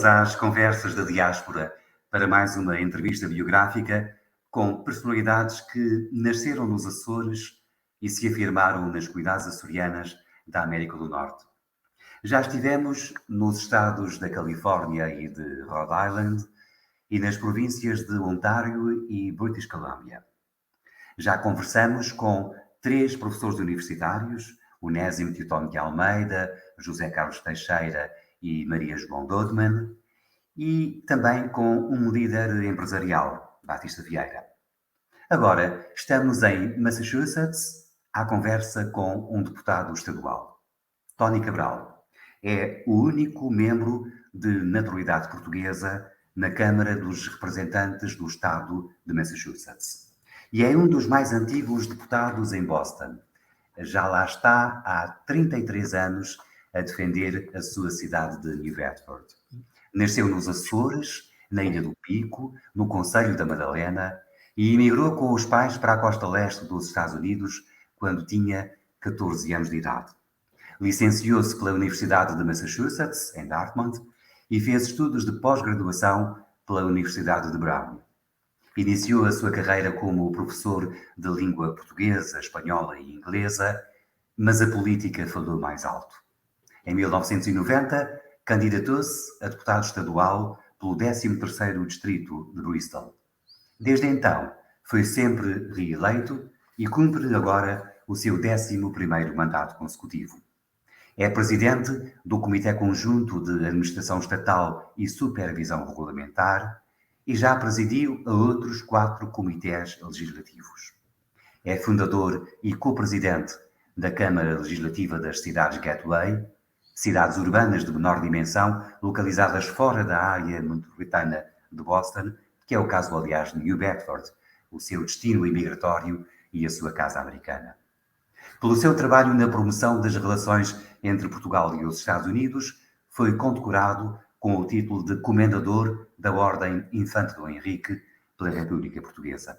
Vamos às conversas da diáspora para mais uma entrevista biográfica com personalidades que nasceram nos Açores e se afirmaram nas comunidades açorianas da América do Norte. Já estivemos nos estados da Califórnia e de Rhode Island e nas províncias de Ontário e British Columbia. Já conversamos com 3 professores universitários, Onésimo Teotónio de Almeida, José Carlos Teixeira e Maria João Dodman, e também com um líder empresarial, Batista Vieira. Agora, estamos em Massachusetts, à conversa com um deputado estadual. Tony Cabral é o único membro de naturalidade portuguesa na Câmara dos Representantes do Estado de Massachusetts. E é um dos mais antigos deputados em Boston. Já lá está há 33 anos a defender a sua cidade de New Bedford. Nasceu nos Açores, na Ilha do Pico, no Concelho da Madalena, e emigrou com os pais para a costa leste dos Estados Unidos quando tinha 14 anos de idade. Licenciou-se pela Universidade de Massachusetts, em Dartmouth, e fez estudos de pós-graduação pela Universidade de Brown. Iniciou a sua carreira como professor de língua portuguesa, espanhola e inglesa, mas a política falou mais alto. Em 1990, candidatou-se a deputado estadual pelo 13º Distrito de Bristol. Desde então, foi sempre reeleito e cumpre agora o seu 11º mandato consecutivo. É presidente do Comitê Conjunto de Administração Estatal e Supervisão Regulamentar e já presidiu a outros 4 comitês legislativos. É fundador e co-presidente da Câmara Legislativa das Cidades Gateway, cidades urbanas de menor dimensão localizadas fora da área metropolitana de Boston, que é o caso, aliás, de New Bedford, o seu destino imigratório e a sua casa americana. Pelo seu trabalho na promoção das relações entre Portugal e os Estados Unidos, foi condecorado com o título de Comendador da Ordem Infante Dom Henrique pela República Portuguesa.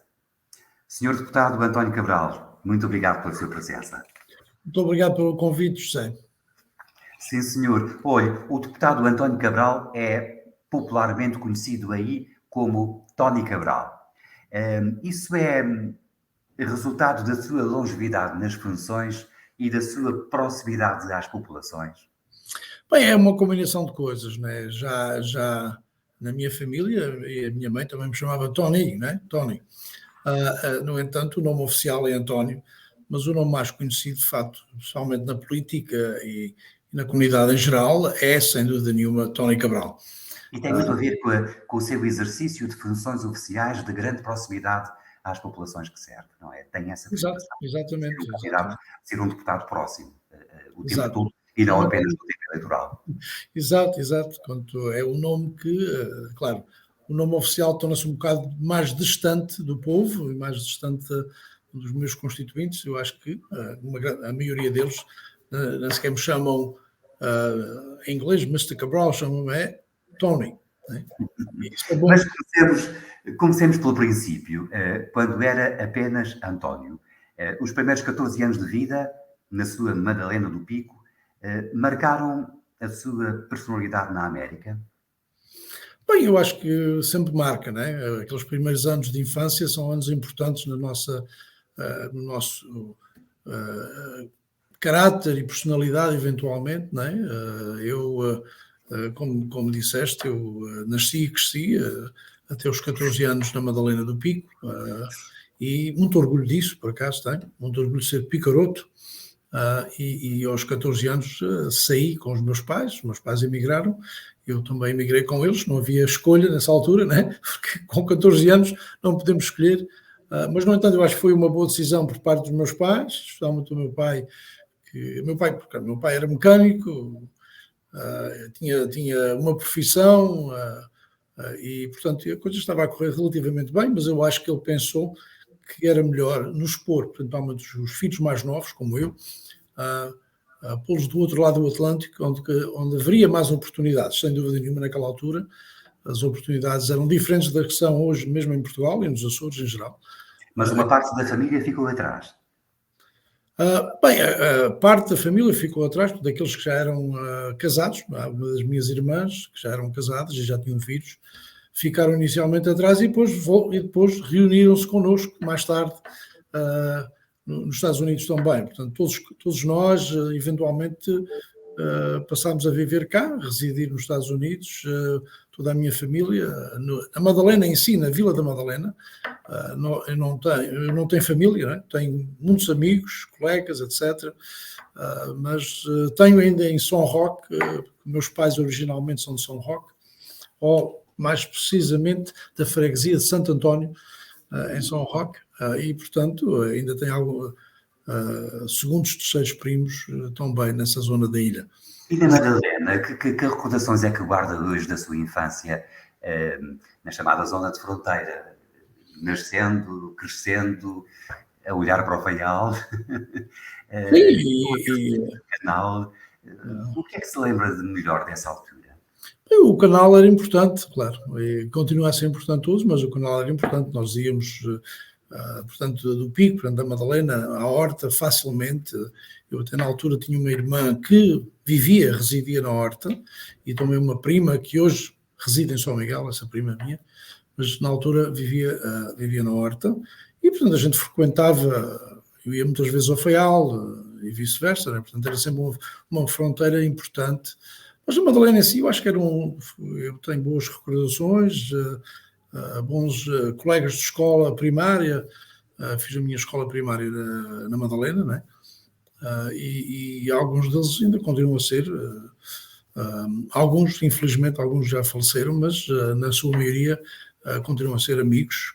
Senhor Deputado António Cabral, muito obrigado pela sua presença. Muito obrigado pelo convite, José. Sim, senhor. Olha, o deputado António Cabral é popularmente conhecido aí como Tony Cabral. Isso é resultado da sua longevidade nas funções e da sua proximidade às populações? Bem, é uma combinação de coisas, né? Já na minha família, e a minha mãe também me chamava Tony, né? Tony. No entanto, o nome oficial é António, mas o nome mais conhecido, de facto, especialmente na política e na comunidade em geral, é, sem dúvida nenhuma, Tony Cabral. E tem muito a ver com o seu exercício de funções oficiais de grande proximidade às populações que serve, não é? Tem essa preocupação. Exatamente. Ser um deputado próximo o tempo Exato. todo e não apenas no tempo eleitoral. Exato. Quanto é um nome que, claro, o nome oficial torna-se um bocado mais distante do povo e mais distante dos meus constituintes. Eu acho que a maioria deles nem sequer me chamam em inglês Mr. Cabral, chamam-me Tony. Né? É bom. Mas comecemos pelo princípio, quando era apenas António. Os primeiros 14 anos de vida, na sua Madalena do Pico, marcaram a sua personalidade na América? Bem, eu acho que sempre marca, né? Aqueles primeiros anos de infância são anos importantes no nosso caráter e personalidade, eventualmente, né? Como disseste, eu nasci e cresci até os 14 anos na Madalena do Pico e muito orgulho disso, por acaso tenho, muito orgulho de ser picaroto e aos 14 anos saí com os meus pais emigraram, eu também emigrei com eles, não havia escolha nessa altura, né? Porque com 14 anos não podemos escolher, mas no entanto eu acho que foi uma boa decisão por parte dos meus pais, especialmente o meu pai, porque o meu pai era mecânico, tinha uma profissão e, portanto, a coisa estava a correr relativamente bem, mas eu acho que ele pensou que era melhor nos pôr, principalmente os filhos mais novos, como eu, pô-los do outro lado do Atlântico, onde haveria mais oportunidades, sem dúvida nenhuma, naquela altura. As oportunidades eram diferentes das que são hoje, mesmo em Portugal e nos Açores em geral. Mas uma parte da família ficou atrás. Bem, a parte da família ficou atrás, daqueles que já eram casados. Uma das minhas irmãs, que já eram casadas e já tinham filhos, ficaram inicialmente atrás e depois reuniram-se connosco mais tarde nos Estados Unidos também. Portanto, todos nós, eventualmente, passámos a viver cá, a residir nos Estados Unidos, toda a minha família, na Madalena em si, na Vila da Madalena. Eu não tenho família, né? Tenho muitos amigos, colegas, etc. Mas tenho ainda em São Roque, meus pais originalmente são de São Roque, ou mais precisamente da freguesia de Santo António, em São Roque, e portanto ainda tenho segundos, terceiros primos também nessa zona da ilha. E na Madalena, que recordações é que guarda hoje da sua infância na chamada zona de fronteira? Nascendo, crescendo, a olhar para o Faial, canal. O que é que se lembra de melhor dessa altura? O canal era importante, claro, e continua a ser importante hoje, mas o canal era importante. Nós íamos, portanto, do Pico, portanto, da Madalena, à Horta, facilmente. Eu até na altura tinha uma irmã que residia na Horta, e também uma prima que hoje reside em São Miguel, essa prima minha, mas na altura vivia na Horta, e portanto a gente frequentava, eu ia muitas vezes ao Faial e vice-versa, né? Portanto era sempre uma fronteira importante. Mas a Madalena em si, eu acho que eu tenho boas recordações, bons colegas de escola primária, fiz a minha escola primária na Madalena, né? E alguns deles ainda continuam a ser, alguns, infelizmente, alguns já faleceram, mas na sua maioria continuam a ser amigos.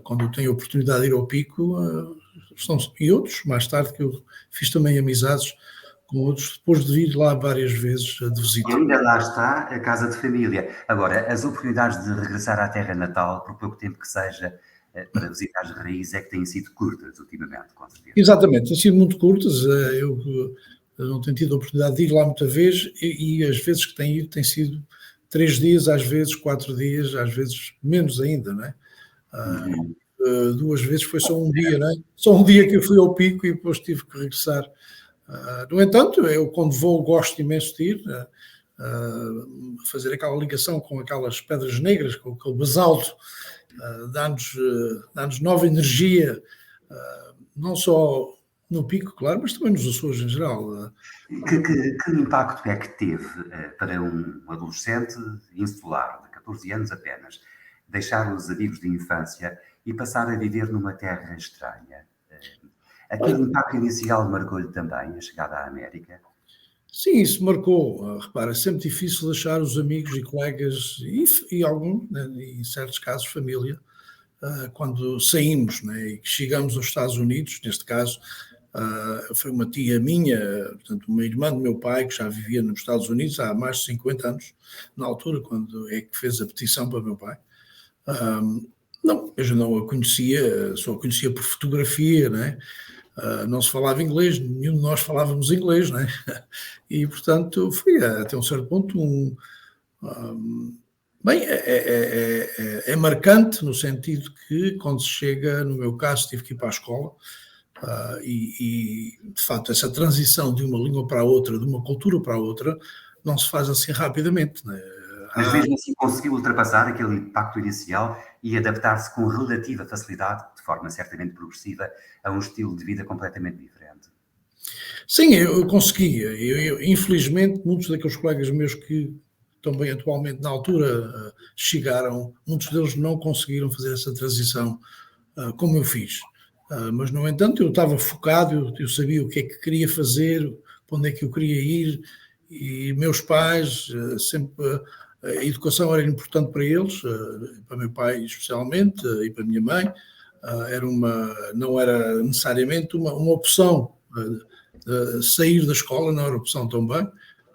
Quando eu tenho a oportunidade de ir ao Pico, e outros, mais tarde, que eu fiz também amizades com outros, depois de vir lá várias vezes de visita. E ainda lá está a casa de família. Agora, as oportunidades de regressar à terra natal, por pouco tempo que seja, para visitar as raízes, é que têm sido curtas ultimamente, com certeza. Exatamente, têm sido muito curtas. Eu não tenho tido a oportunidade de ir lá muita vez, e as vezes que tenho ido tem sido 3 dias, às vezes 4 dias, às vezes menos ainda, não é? 2 vezes foi só um dia, não é? Só um dia que eu fui ao Pico e depois tive que regressar. No entanto, eu quando vou gosto imenso de ir, fazer aquela ligação com aquelas pedras negras, com aquele basalto, dá-nos nova energia, não só no Pico, claro, mas também nos Açores em geral. Que impacto é que teve para um adolescente insular, de 14 anos apenas, deixar os amigos de infância e passar a viver numa terra estranha? Aquele impacto inicial marcou-lhe também a chegada à América? Sim, isso marcou. Repara, é sempre difícil deixar os amigos e colegas e algum, né, em certos casos, família, quando saímos, né, e chegamos aos Estados Unidos. Neste caso, foi uma tia minha, portanto, uma irmã do meu pai, que já vivia nos Estados Unidos há mais de 50 anos, na altura, quando é que fez a petição para o meu pai. Não, eu já não a conhecia, só a conhecia por fotografia, né? Não se falava inglês, nenhum de nós falávamos inglês, né? E, portanto, foi até um certo ponto bem, é marcante no sentido que quando se chega, no meu caso, tive que ir para a escola, e de facto essa transição de uma língua para a outra, de uma cultura para a outra, não se faz assim rapidamente, né? Mas mesmo assim conseguiu ultrapassar aquele impacto inicial e adaptar-se com relativa facilidade, de forma certamente progressiva, a um estilo de vida completamente diferente. Sim, eu consegui. Infelizmente, muitos daqueles colegas meus que também atualmente na altura chegaram, muitos deles não conseguiram fazer essa transição como eu fiz. Mas, no entanto, eu estava focado, eu sabia o que é que queria fazer, para onde é que eu queria ir, e meus pais sempre... A educação era importante para eles, para meu pai especialmente, e para a minha mãe. Não era necessariamente uma opção. Sair da escola não era opção também.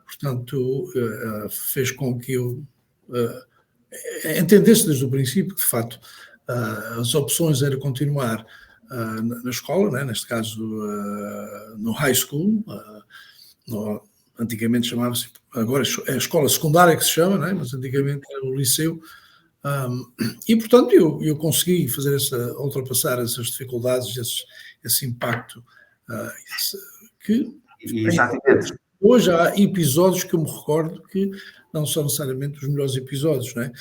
Portanto, fez com que eu entendesse desde o princípio que, de facto, as opções eram continuar na escola, né? Neste caso no high school, antigamente chamava-se, agora é a escola secundária que se chama, né? Mas antigamente era o liceu. E, portanto, eu consegui ultrapassar essas dificuldades, esse impacto que Exatamente. hoje há episódios que eu me recordo que não são necessariamente os melhores episódios, não é?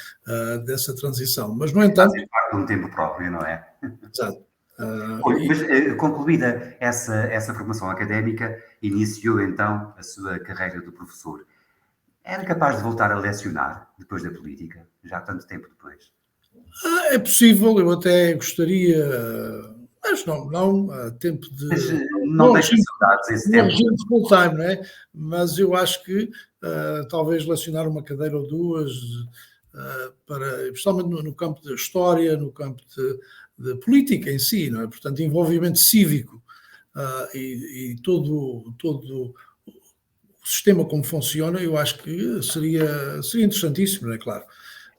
Dessa transição. Mas, no entanto... Fazem parte de um tempo próprio, não é? Exato. Mas, concluída essa formação académica, iniciou então a sua carreira de professor. Era capaz de voltar a lecionar depois da política, já tanto tempo depois? É possível, eu até gostaria, mas não há tempo de... Mas não deixa saudades esse tempo? Não full time, não é? Mas eu acho que talvez lecionar uma cadeira ou duas, especialmente no campo da história, no campo de política em si, não é? Portanto, envolvimento cívico e todo o sistema como funciona, eu acho que seria interessantíssimo, não é? Claro.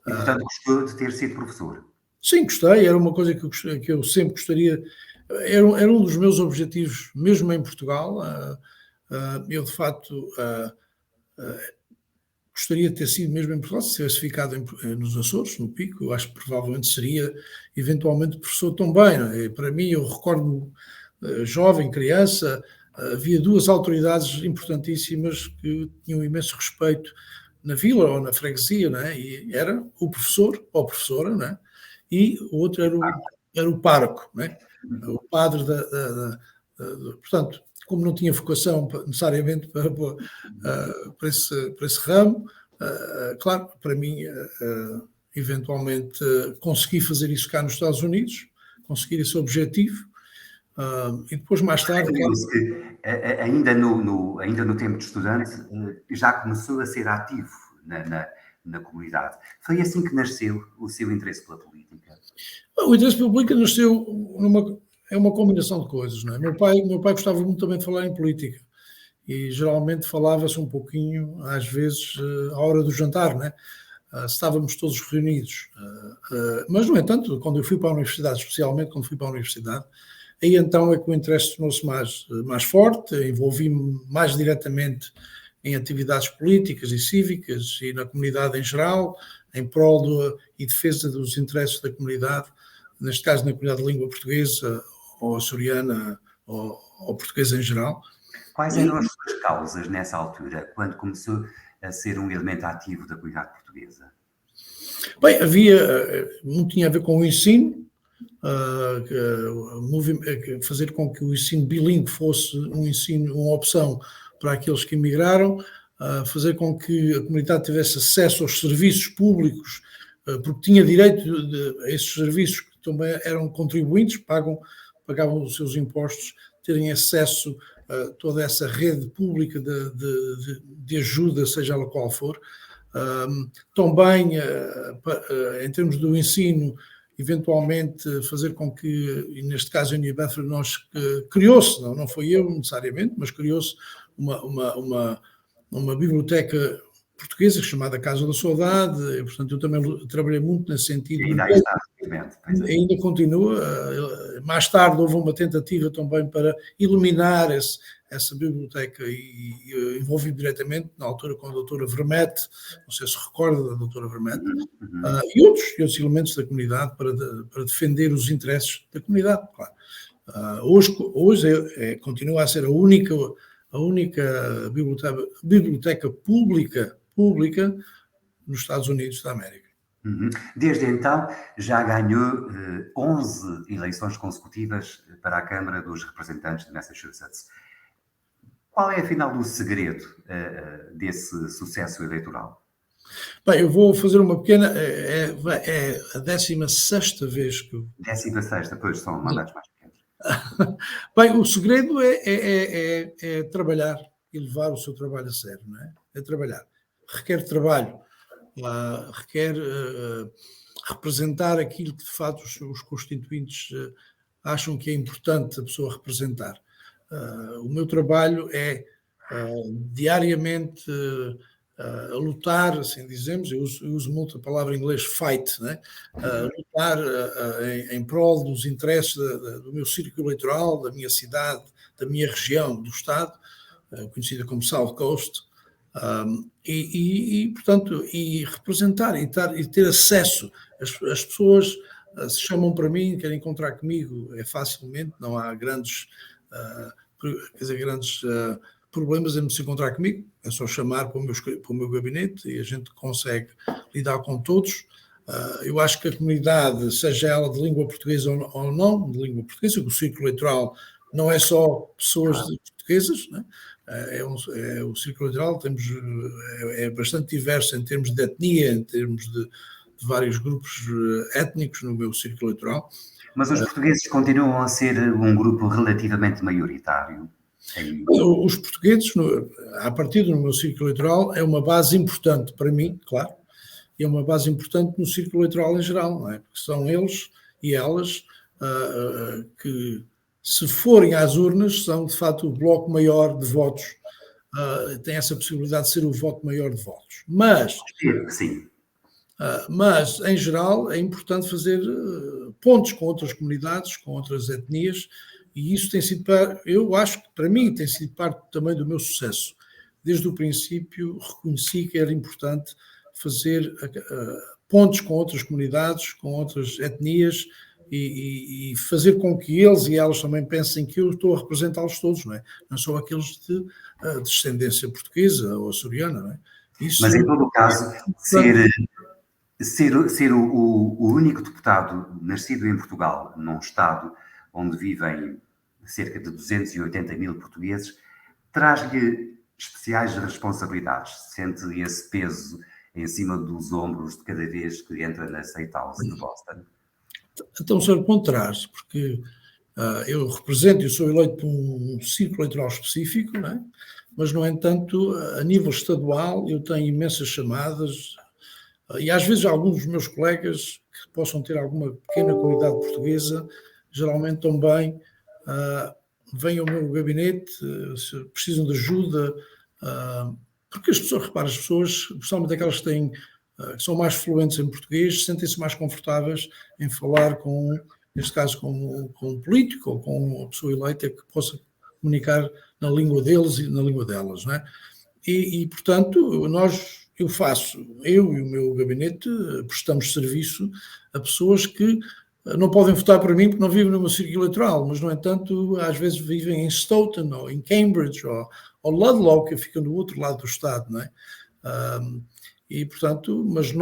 E, portanto, gostou de ter sido professor? Sim, gostei, era uma coisa que eu sempre gostaria, era um dos meus objetivos, mesmo em Portugal. Eu, de facto, gostaria de ter sido mesmo em Portugal, se tivesse ficado nos Açores, no Pico. Eu acho que provavelmente seria, eventualmente, professor também. Não é? Para mim, eu recordo-me, jovem, criança, havia duas autoridades importantíssimas que tinham imenso respeito na vila ou na freguesia, não é? E era o professor ou professora, não é? E o outro era o pároco, não é? O padre portanto, como não tinha vocação necessariamente para esse ramo, claro, para mim, eventualmente, consegui fazer isso cá nos Estados Unidos, conseguir esse objetivo, e depois mais tarde... Claro, ainda no tempo de estudante, já começou a ser ativo na comunidade. Foi assim que nasceu o seu interesse pela política? O interesse pela política nasceu é uma combinação de coisas, não é? Meu pai gostava muito também de falar em política e geralmente falava-se um pouquinho, às vezes, à hora do jantar, não é? Estávamos todos reunidos. Mas, no entanto, quando eu fui para a universidade, especialmente quando fui para a universidade, aí então é que o interesse tornou-se mais forte, envolvi-me mais diretamente em atividades políticas e cívicas e na comunidade em geral, em prol e defesa dos interesses da comunidade, neste caso na comunidade de língua portuguesa ou açoriana ou portuguesa em geral. Quais eram as suas causas nessa altura, quando começou a ser um elemento ativo da comunidade portuguesa? Bem, muito tinha a ver com o ensino, fazer com que o ensino bilíngue fosse uma opção para aqueles que emigraram, fazer com que a comunidade tivesse acesso aos serviços públicos, porque tinha direito a esses serviços, que também eram contribuintes, pagavam os seus impostos, terem acesso a toda essa rede pública de ajuda, seja ela qual for. Também, em termos do ensino, eventualmente fazer com que, e neste caso em New Bedford, criou-se, não foi eu necessariamente, mas criou-se uma biblioteca portuguesa chamada Casa da Saudade, e, portanto eu também trabalhei muito nesse sentido. E ainda aí está, ainda continua. Mais tarde houve uma tentativa também para eliminar essa biblioteca e envolvi-me diretamente, na altura, com a doutora Vermette, não sei se recorda da doutora Vermette, e outros elementos da comunidade para defender os interesses da comunidade, claro. Hoje continua a ser a única biblioteca pública nos Estados Unidos da América. Desde então já ganhou 11 eleições consecutivas para a Câmara dos Representantes de Massachusetts. Qual é, afinal, o segredo desse sucesso eleitoral? Bem, eu vou fazer uma pequena... É a 16ª vez que... 16ª, pois são mandatos mais pequenos. Bem, o segredo é trabalhar e levar o seu trabalho a sério, não é? É trabalhar. Requer trabalho, requer representar aquilo que, de fato, os constituintes acham que é importante a pessoa representar. O meu trabalho é diariamente a lutar, assim dizemos, eu uso muito a palavra em inglês fight, né? Lutar em prol dos interesses do meu círculo eleitoral, da minha cidade, da minha região, do Estado, conhecida como South Coast, portanto, representar e ter acesso. As pessoas se chamam para mim, querem encontrar comigo, facilmente, não há grandes quer dizer, grandes problemas em se encontrar comigo. É só chamar para o meu gabinete e a gente consegue lidar com todos. Eu acho que a comunidade, seja ela de língua portuguesa ou não, de língua portuguesa, o círculo eleitoral não é só pessoas portuguesas, né? O círculo eleitoral é bastante diverso em termos de etnia, em termos de vários grupos étnicos no meu círculo eleitoral. Mas os portugueses continuam a ser um grupo relativamente maioritário. Os portugueses, a partir do meu círculo eleitoral, é uma base importante para mim, claro, e é uma base importante no círculo eleitoral em geral, não é? Porque são eles e elas que, se forem às urnas, são de facto o bloco maior de votos, tem essa possibilidade de ser o voto maior de votos. Mas, sim. Mas em geral, é importante fazer pontos com outras comunidades, com outras etnias, e isso tem sido, eu acho que para mim tem sido parte também do meu sucesso. Desde o princípio reconheci que era importante fazer pontos com outras comunidades, com outras etnias e fazer com que eles e elas também pensem que eu estou a representá-los todos, não é? Não só aqueles de descendência portuguesa ou açoriana, não é? Isso, mas em todo o caso, ser o único deputado nascido em Portugal, num Estado onde vivem cerca de 280 mil portugueses, traz-lhe especiais responsabilidades. Sente esse peso em cima dos ombros de cada vez que entra na State House de Boston? Então, senhor, ponto traz, porque eu represento e sou eleito por um círculo eleitoral específico, não é? Mas, no entanto, a nível estadual, eu tenho imensas chamadas e, às vezes, alguns dos meus colegas que possam ter alguma pequena comunidade portuguesa, geralmente também vêm ao meu gabinete, se precisam de ajuda, porque as pessoas, repara, as pessoas, principalmente aquelas que são mais fluentes em português, sentem-se mais confortáveis em falar neste caso, com um político ou com uma pessoa eleita que possa comunicar na língua deles e na língua delas, não é? E portanto, eu e o meu gabinete prestamos serviço a pessoas que não podem votar para mim porque não vivem no meu círculo eleitoral, mas, no entanto, às vezes vivem em Stoughton ou em Cambridge ou Ludlow, que fica no outro lado do estado, não é? E, portanto, mas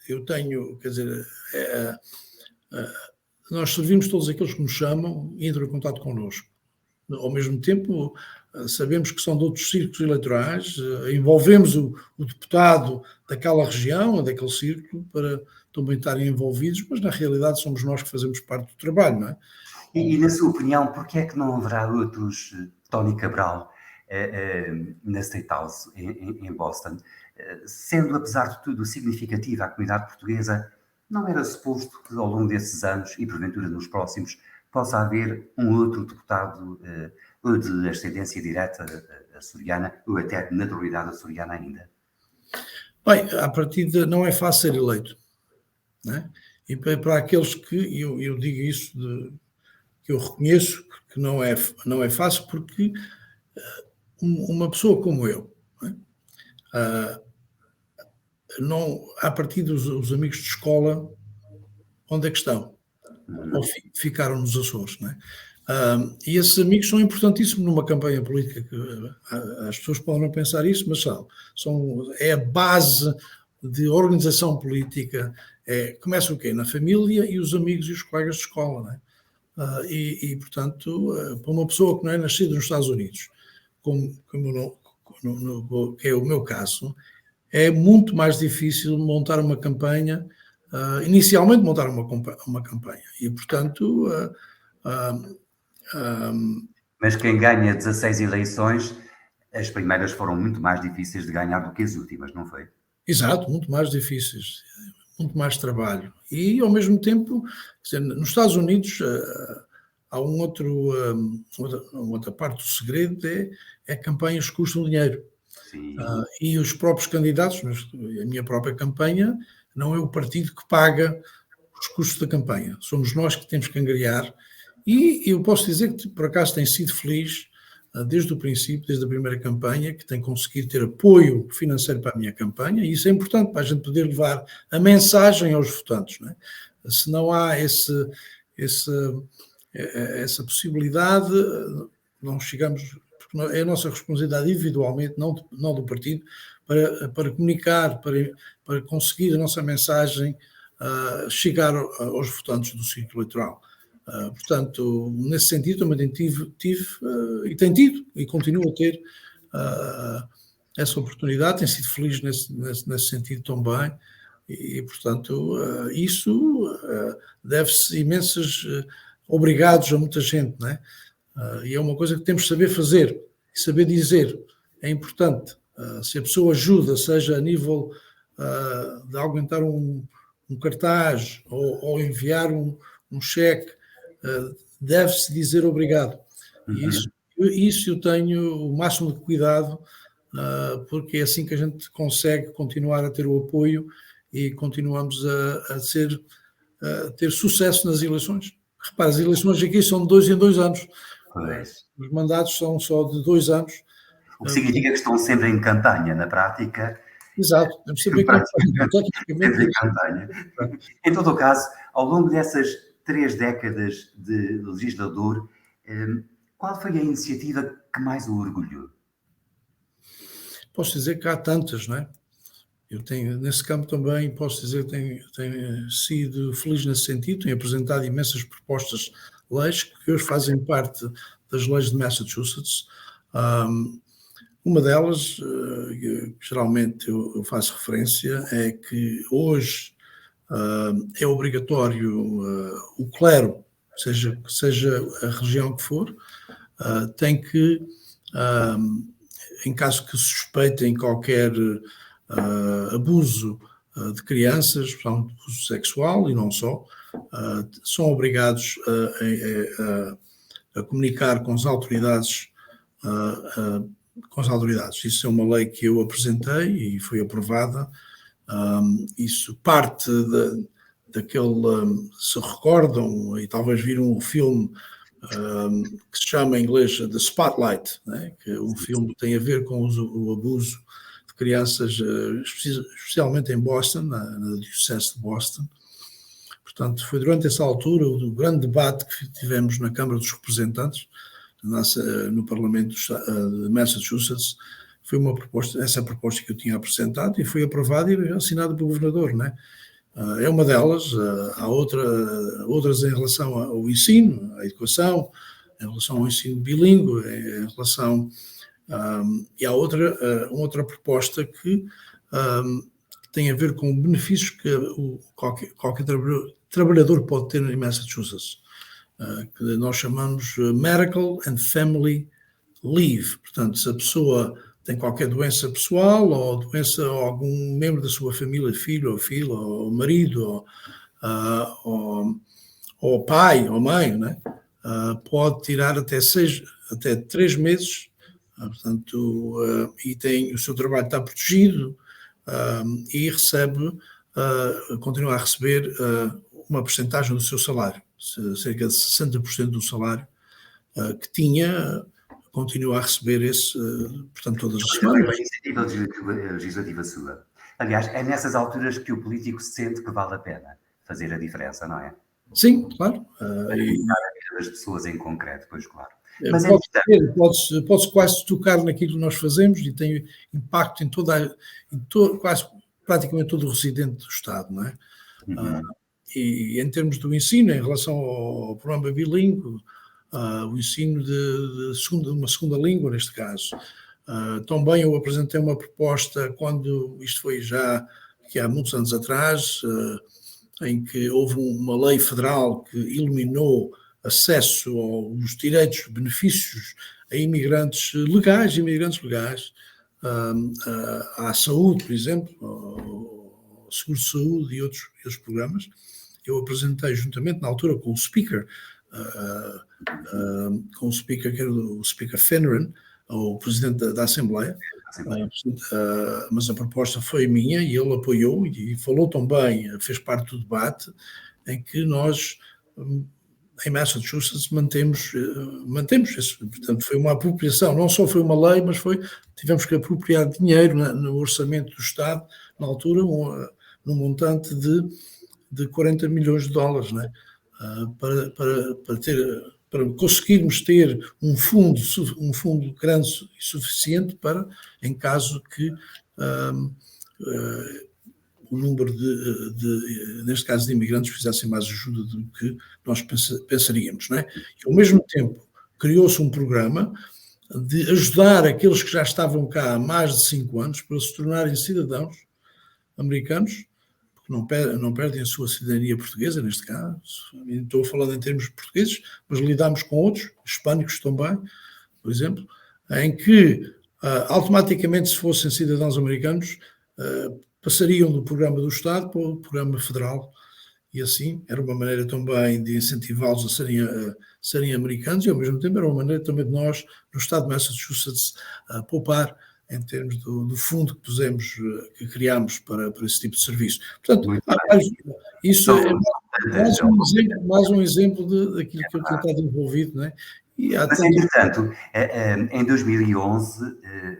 eu tenho, quer dizer, nós servimos todos aqueles que nos chamam e entram em contato connosco. Ao mesmo tempo, sabemos que são de outros círculos eleitorais, envolvemos o deputado daquela região ou daquele círculo para também estarem envolvidos, mas na realidade somos nós que fazemos parte do trabalho, não é? E na sua opinião, porquê é que não haverá outros Tony Cabral na State House em Boston? Sendo, apesar de tudo, significativa a comunidade portuguesa, não era suposto que ao longo desses anos, e porventura nos próximos, possa haver um outro deputado de ascendência direta açoriana, ou até de naturalidade açoriana ainda? Bem, à partida não é fácil ser eleito, não é? E para aqueles que, eu digo isso, que eu reconheço que não é fácil, porque uma pessoa como eu, não, à partida os amigos de escola, onde é que estão? Ou ficaram nos Açores, não é? E esses amigos são importantíssimos numa campanha política, que as pessoas podem não pensar isso, mas é a base de organização política. Começa o quê? Na família e os amigos e os colegas de escola, não é? Portanto, para uma pessoa que não é nascida nos Estados Unidos, que é o meu caso, é muito mais difícil montar uma campanha, inicialmente montar uma campanha. E, portanto... Mas quem ganha 16 eleições, as primeiras foram muito mais difíceis de ganhar do que as últimas, não foi? Exato, muito mais difíceis, muito mais trabalho. E, ao mesmo tempo, nos Estados Unidos há outra parte do segredo, é campanhas que custam dinheiro. E os próprios candidatos, a minha própria campanha, não é o partido que paga os custos da campanha. Somos nós que temos que angariar. E eu posso dizer que, por acaso, tenho sido feliz desde o princípio, desde a primeira campanha, que tenho conseguido ter apoio financeiro para a minha campanha, e isso é importante para a gente poder levar a mensagem aos votantes, não é? Se não há essa possibilidade, não chegamos, porque é a nossa responsabilidade individualmente, não do partido, para comunicar, para conseguir a nossa mensagem chegar aos votantes do círculo eleitoral. Portanto, nesse sentido, também tive e tenho tido e continuo a ter essa oportunidade, tenho sido feliz nesse sentido também, e portanto, isso deve-se imensos obrigados a muita gente, não é? E é uma coisa que temos de saber fazer e saber dizer, é importante. Se a pessoa ajuda, seja a nível de aumentar um cartaz ou enviar um cheque, deve-se dizer obrigado. E isso eu tenho o máximo de cuidado, porque é assim que a gente consegue continuar a ter o apoio e continuamos a ter sucesso nas eleições. Repara, as eleições aqui são de 2 em 2 anos. Pois. Os mandatos são só de 2 anos. O que significa que estão sempre em campanha, na prática. Exato, temos sempre sempre em campanha. Em todo o caso, ao longo dessas 3 décadas de legislador, qual foi a iniciativa que mais o orgulhou? Posso dizer que há tantas, não é? Eu tenho, nesse campo também, posso dizer que tenho sido feliz nesse sentido, tenho apresentado imensas propostas de leis que hoje fazem parte das leis de Massachusetts. Uma delas, que geralmente eu faço referência, é que hoje é obrigatório o clero, seja a religião que for, tem que, em caso que suspeitem qualquer abuso de crianças, portanto, abuso sexual e não só, são obrigados a comunicar com as autoridades. Isso é uma lei que eu apresentei e foi aprovada. Isso parte daquele, se recordam, e talvez viram um filme que se chama em inglês The Spotlight, né? Que é um filme que tem a ver com o abuso de crianças, especialmente em Boston, na Diocese de Boston. Portanto, foi durante essa altura o grande debate que tivemos na Câmara dos Representantes, no Parlamento de Massachusetts. Foi essa proposta que eu tinha apresentado e foi aprovada e assinada pelo governador, né? É uma delas. Há outras em relação ao ensino, à educação, em relação ao ensino bilíngue, em relação e há outra proposta que tem a ver com benefícios que qualquer trabalhador pode ter em Massachusetts, que nós chamamos Medical and Family Leave. Portanto, se a pessoa tem qualquer doença pessoal ou doença ou algum membro da sua família, filho ou filha, ou marido, ou pai ou mãe, né? Pode tirar até 3 meses, portanto, e o seu trabalho está protegido e continua a receber uma percentagem do seu salário, cerca de 60% do salário que tinha, continua a receber portanto, todas as semanas. É uma iniciativa legislativa sua. Aliás, é nessas alturas que o político sente que vale a pena fazer a diferença, não é? Sim, claro. Para mudar a vida das pessoas em concreto, pois claro. Mas pode-se quase tocar naquilo que nós fazemos e tem impacto em quase praticamente todo o residente do Estado, não é? E em termos do ensino, em relação ao programa bilíngue, o ensino de uma segunda língua, neste caso. Também eu apresentei uma proposta quando isto foi já que há muitos anos atrás, em que houve uma lei federal que eliminou acesso aos direitos, benefícios a imigrantes legais, à saúde, por exemplo, ao seguro de saúde e outros programas. Eu apresentei juntamente, na altura, com o Speaker, que era o Speaker Finneran, o Presidente da Assembleia, mas a proposta foi minha e ele apoiou e falou também, fez parte do debate, em que nós, em Massachusetts, mantemos isso. Portanto, foi uma apropriação, não só foi uma lei, mas tivemos que apropriar dinheiro no orçamento do Estado, na altura, num montante de $40 milhões, né? Para ter para conseguirmos ter um fundo grande e suficiente para, em caso que o número neste caso, de imigrantes precisassem mais ajuda do que nós pensaríamos, não é? E, ao mesmo tempo, criou-se um programa de ajudar aqueles que já estavam cá há mais de 5 anos para se tornarem cidadãos americanos, porque não perdem a sua cidadania portuguesa, neste caso. Estou falando em termos portugueses, mas lidamos com outros, hispânicos também, por exemplo, em que automaticamente, se fossem cidadãos americanos, passariam do programa do Estado para o programa federal, e assim era uma maneira também de incentivá-los a serem americanos, e ao mesmo tempo era uma maneira também de nós, no estado de Massachusetts, poupar em termos do fundo que que criámos para esse tipo de serviço. Portanto, isso é mais um exemplo daquilo que eu tenho estado envolvido, não é? Mas, entretanto, em 2011,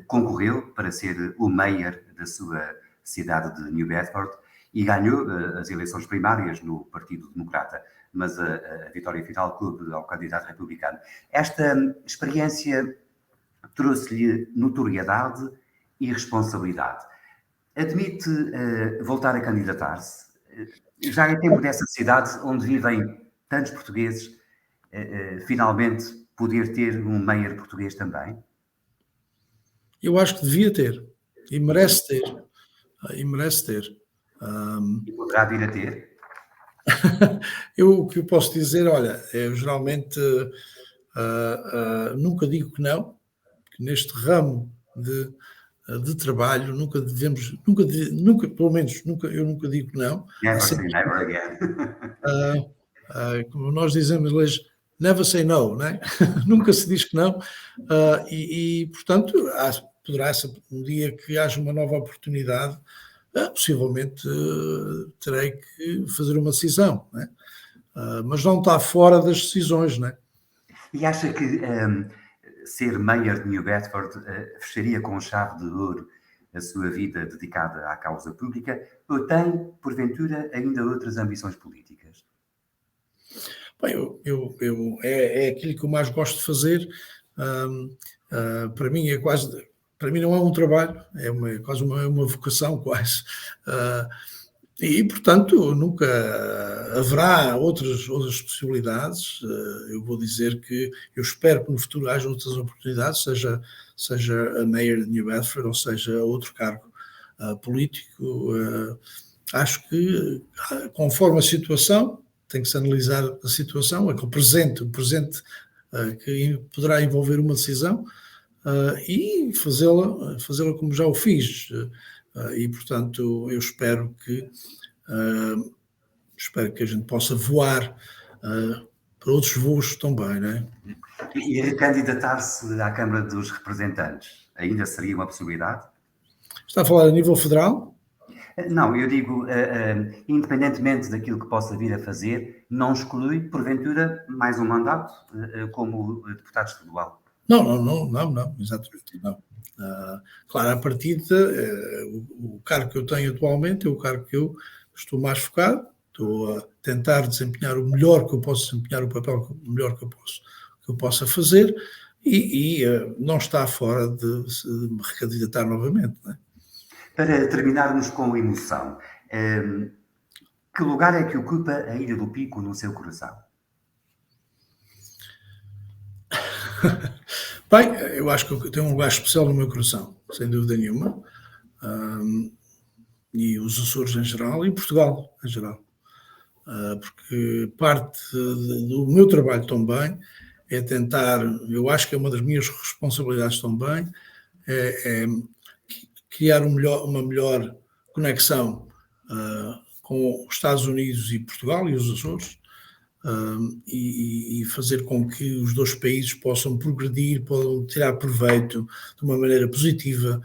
concorreu para ser o mayor da sua cidade de New Bedford e ganhou as eleições primárias no Partido Democrata, mas a vitória final coube ao candidato republicano. Esta experiência trouxe-lhe notoriedade e responsabilidade. Admite voltar a candidatar-se? Já é tempo dessa cidade onde vivem tantos portugueses, finalmente poder ter um mayor português também? Eu acho que devia ter, e merece ter. E merece ter. E poderá vir a ter? O que eu posso dizer, olha, eu geralmente nunca digo que não, que neste ramo de trabalho nunca, pelo menos eu nunca digo que não. Never say never again. Como nós dizemos em inglês, never say no, né? Nunca se diz que não, portanto, poderá ser um dia que haja uma nova oportunidade, possivelmente terei que fazer uma decisão, né? Mas não está fora das decisões, né? E acha que ser mayor de New Bedford fecharia com chave de ouro a sua vida dedicada à causa pública, ou tem, porventura, ainda outras ambições políticas? Bem, é aquilo que eu mais gosto de fazer. Para mim para mim não é um trabalho, é quase uma vocação, quase. Portanto, nunca haverá outras possibilidades. Eu vou dizer que eu espero que no futuro haja outras oportunidades, seja a mayor de New Bedford ou seja outro cargo político. Acho que, conforme a situação, tem que se analisar a situação, o presente que poderá envolver uma decisão e fazê-la como já o fiz. Portanto, eu espero que a gente possa voar para outros voos também, não é? E recandidatar-se à Câmara dos Representantes ainda seria uma possibilidade? Está a falar a nível federal? Não, eu digo, independentemente daquilo que possa vir a fazer, não exclui, porventura, mais um mandato como deputado estadual? Não, exatamente, não. Claro, a partir o cargo que eu tenho atualmente é o cargo que eu estou mais focado, estou a tentar desempenhar o melhor que eu posso desempenhar, o papel melhor que eu possa fazer e não está fora de me recandidatar novamente, não é? Para terminarmos com emoção, que lugar é que ocupa a Ilha do Pico no seu coração? Bem, eu acho que eu tenho um lugar especial no meu coração, sem dúvida nenhuma, e os Açores em geral e Portugal em geral, porque parte do meu trabalho também é tentar, eu acho que é uma das minhas responsabilidades também, é criar uma melhor conexão com os Estados Unidos e Portugal e os Açores, e fazer com que os dois países possam progredir, possam tirar proveito de uma maneira positiva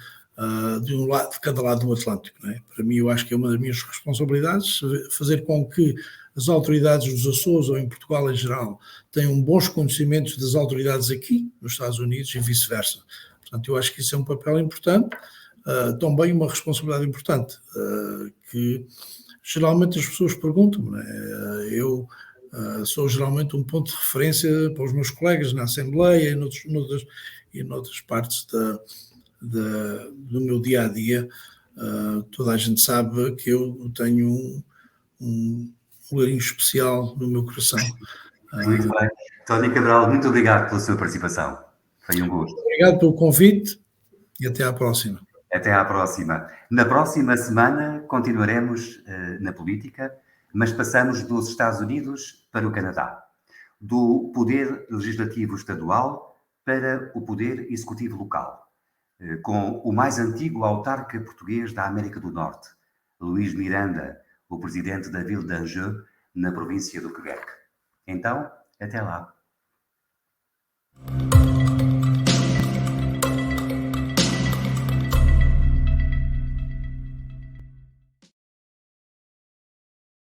de cada lado do Atlântico, não é? Para mim, eu acho que é uma das minhas responsabilidades fazer com que as autoridades dos Açores ou em Portugal em geral tenham bons conhecimentos das autoridades aqui nos Estados Unidos e vice-versa. Portanto, eu acho que isso é um papel importante, também uma responsabilidade importante, que geralmente as pessoas perguntam-me, né? Eu Sou geralmente um ponto de referência para os meus colegas na Assembleia e noutras partes do meu dia a dia. Toda a gente sabe que eu tenho um lugarinho especial no meu coração. Muito bem. Tony Cabral, muito obrigado pela sua participação. Foi um gosto. Obrigado pelo convite e até à próxima. Até à próxima. Na próxima semana continuaremos na política, mas passamos dos Estados Unidos para o Canadá. Do poder legislativo estadual para o poder executivo local. Com o mais antigo autarca português da América do Norte, Luís Miranda, o presidente da Ville d'Anjou, na província do Quebec. Então, até lá.